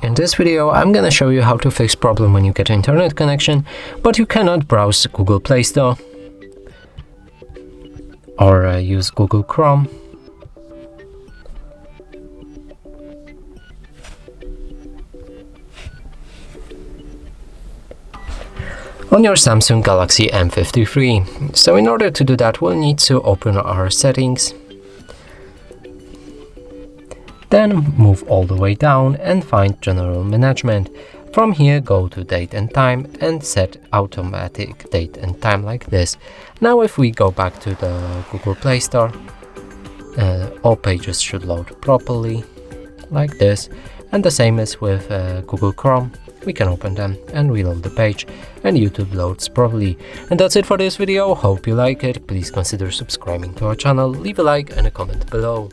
In this video, I'm gonna show you how to fix problem when you get internet connection, but you cannot browse Google Play Store or use Google Chrome. On your Samsung Galaxy M53. So in order to do that, we'll need to open our settings. Then move all the way down and find General Management. From here, go to Date and Time and set Automatic Date and Time like this. Now if we go back to the Google Play Store, all pages should load properly, like this. And the same as with Google Chrome. We can open them and reload the page and YouTube loads properly. And that's it for this video. Hope you like it. Please consider subscribing to our channel, leave a like and a comment below.